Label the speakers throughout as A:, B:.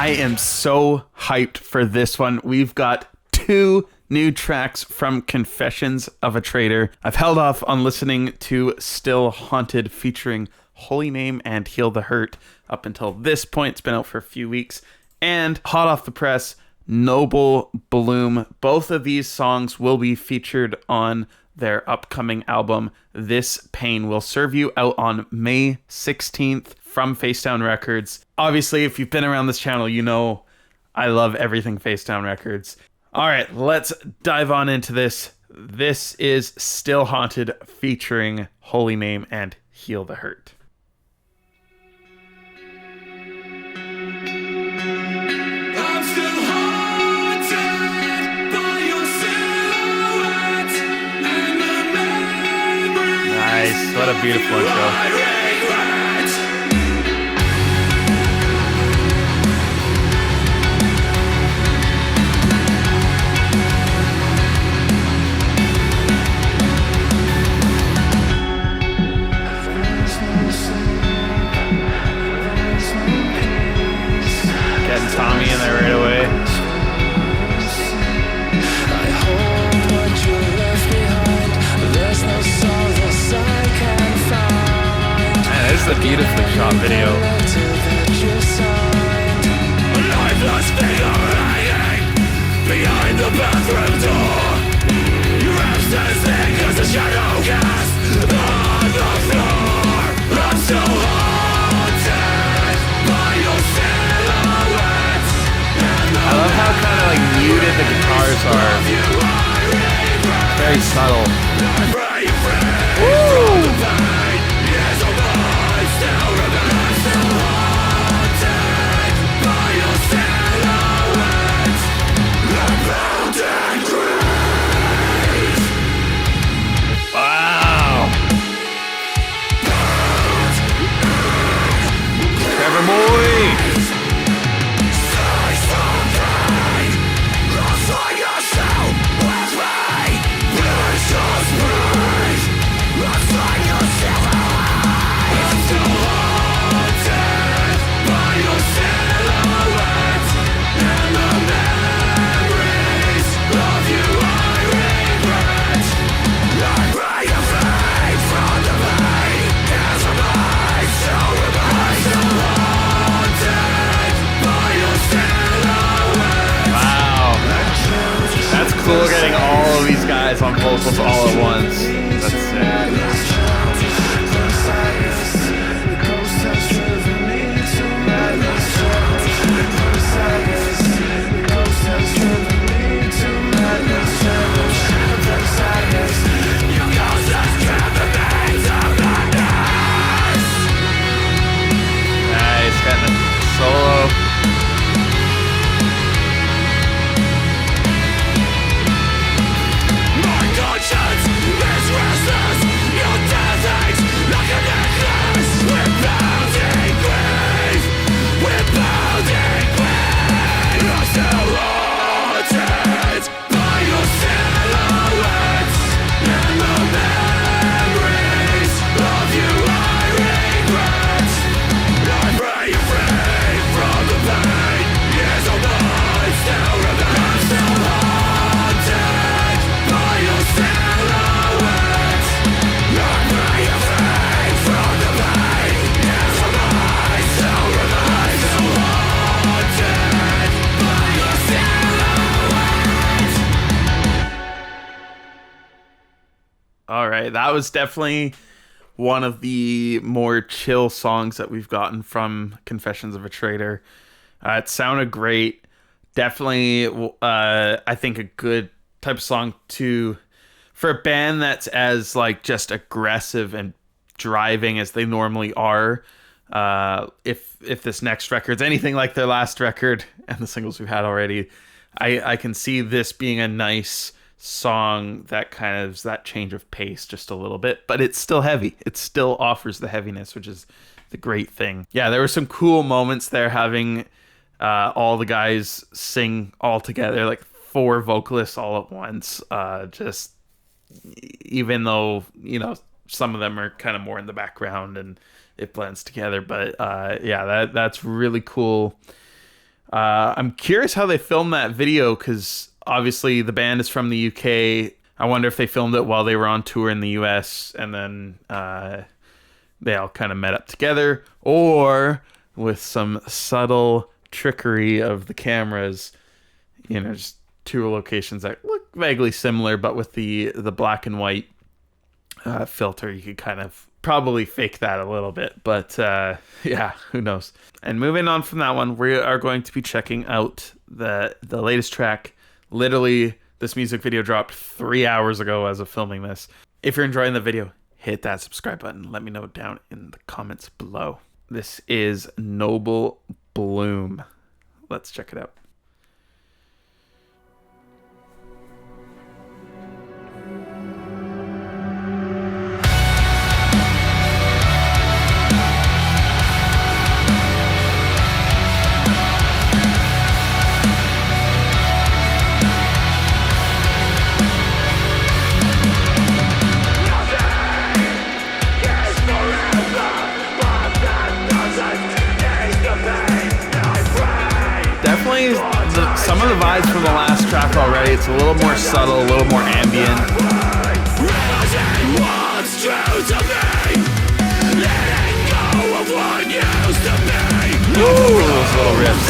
A: I am so hyped for this one. We've got 2 new tracks from Confessions of a Traitor. I've held off on listening to Still Haunted featuring HolyName and Heal the Hurt up until this point. It's been out for a few weeks. And hot off the press, Noble Bloom. Both of these songs will be featured on their upcoming album, This Pain Will Serve You, out on May 16th from Facedown Records. Obviously, if you've been around this channel, you know I love everything Facedown Records. All right, let's dive on into this. This is Still Haunted featuring HolyName and Heal the Hurt. Nice, what a beautiful intro. Getting Tommy in there right away. Man, this is a beautifully shot video. Lifeless figure hanging behind the bathroom door. Your absence lingers a shadow cast on the floor. I'm so haunted by your silhouette. I love how kind of like muted the guitars are. Very subtle. Woo! Wow! Trevor Boy! Cool getting all of these guys on vocals all at once. That's sick. Nice, getting a solo. All right, that was definitely one of the more chill songs that we've gotten from Confessions of a Traitor. It sounded great. Definitely, I think a good type of song for a band that's as like just aggressive and driving as they normally are. If this next record's anything like their last record and the singles we've had already, I can see this being a nice song that kind of is that change of pace just a little bit, but it's still heavy. It still offers the heaviness, which is the great thing. Yeah, there were some cool moments there having all the guys sing all together, like 4 vocalists all at once. Just even though, you know, some of them are kind of more in the background and it blends together, but yeah, that's really cool. I'm curious how they filmed that video because obviously the band is from the UK. I wonder if they filmed it while they were on tour in the US and then they all kind of met up together, or with some subtle trickery of the cameras, just two locations that look vaguely similar, but with the black and white filter, you could kind of probably fake that a little bit, but yeah, who knows. And moving on from that one, we are going to be checking out the latest track. Literally, this music video dropped 3 hours ago as of filming this. If you're enjoying the video, hit that subscribe button. Let me know down in the comments below. This is Noble Bloom. Let's check it out. Definitely some of the vibes from the last track already. It's a little more subtle, a little more ambient. Ooh, those little riffs.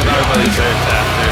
A: Everybody's there after.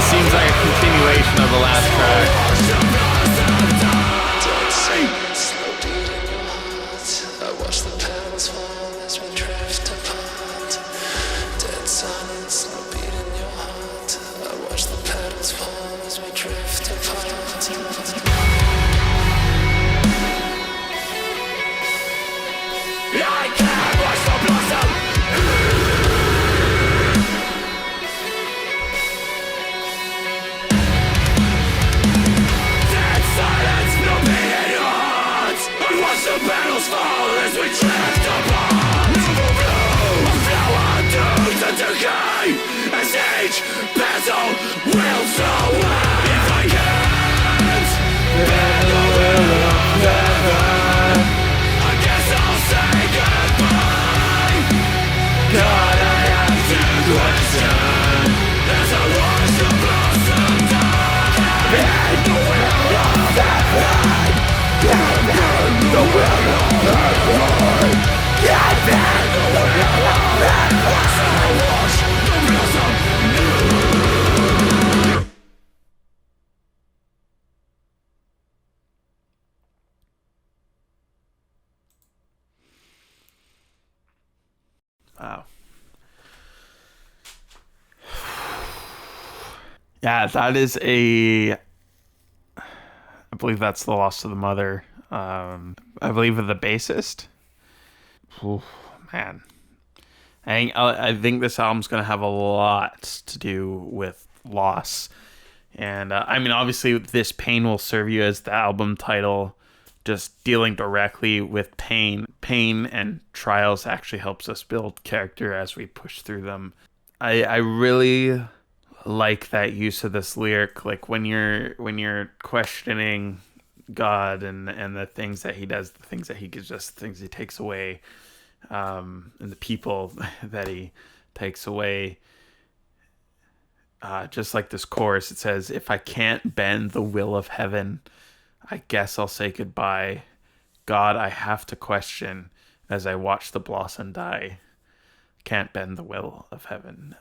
A: Seems like a continuation of the last track. I watch the petals fall as we drift apart. Dead silence, no beat in your heart. I watch the petals fall as we drift apart. I can't watch the blossom. The petals fall as we drift apart. A flower doomed to decay as each petal wilts away. If I can't bear the will of heaven, I guess I'll say goodbye. God, I have to question. There's a rush to blossom die. Bear the will of heaven. Get back the will of heaven. Get back the will of heaven. So wash the blossom new. Wow. Yeah, that is a... I believe that's The Loss of the Mother. I believe of the bassist. Ooh, man. I think this album's going to have a lot to do with loss. And I mean, obviously, This Pain Will Serve You as the album title. just dealing directly with pain. Pain and trials actually helps us build character as we push through them. I really like that use of this lyric, like when you're questioning God and the things that he does, the things that he gives us, the things he takes away, and the people that he takes away. Just like this chorus, it says, "If I can't bend the will of heaven, I guess I'll say goodbye. God, I have to question as I watch the blossom die. Can't bend the will of heaven."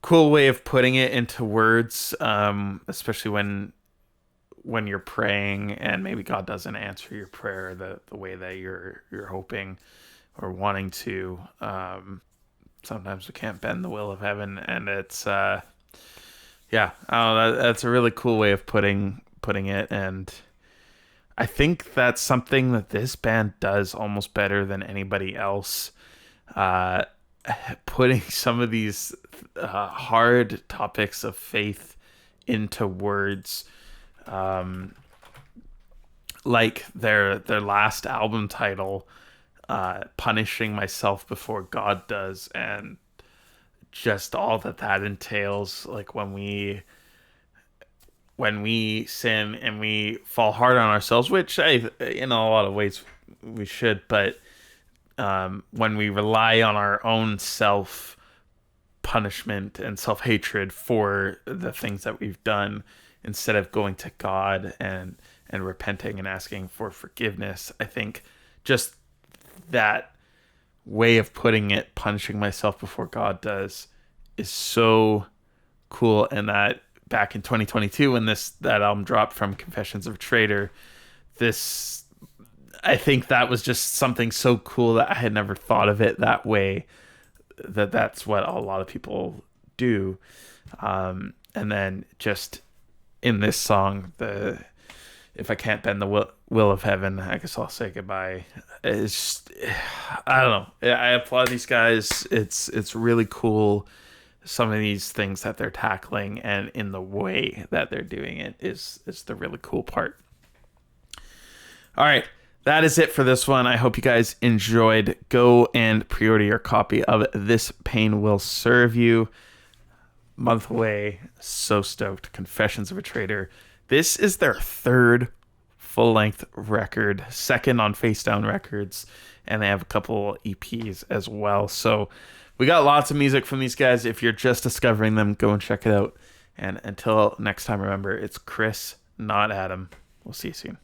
A: Cool way of putting it into words, especially when you're praying and maybe God doesn't answer your prayer the way that you're hoping or wanting to. Sometimes we can't bend the will of heaven, and it's that's a really cool way of putting it. And I think that's something that this band does almost better than anybody else, putting some of these hard topics of faith into words, like their last album title, "Punishing Myself Before God Does," and just all that entails. Like when we sin and we fall hard on ourselves, which in a lot of ways we should, but when we rely on our own self punishment and self-hatred for the things that we've done, instead of going to God and repenting and asking for forgiveness, I think just that way of putting it, "punishing myself before God does," is so cool. And that back in 2022, when that album dropped from Confessions of a Traitor, I think that was just something so cool that I had never thought of it that way, that's what a lot of people do. And then just in this song, "If I can't bend the will of heaven, I guess I'll say goodbye." It's just, I don't know. I applaud these guys. It's really cool. Some of these things that they're tackling, and in the way that they're doing it is the really cool part. All right. That is it for this one. I hope you guys enjoyed. Go and pre-order your copy of This Pain Will Serve You. Month away. So stoked. Confessions of a Traitor. This is their third full-length record, second on Face Down Records, and they have a couple EPs as well. So we got lots of music from these guys. If you're just discovering them, go and check it out. And until next time, remember, it's Chris, not Adam. We'll see you soon.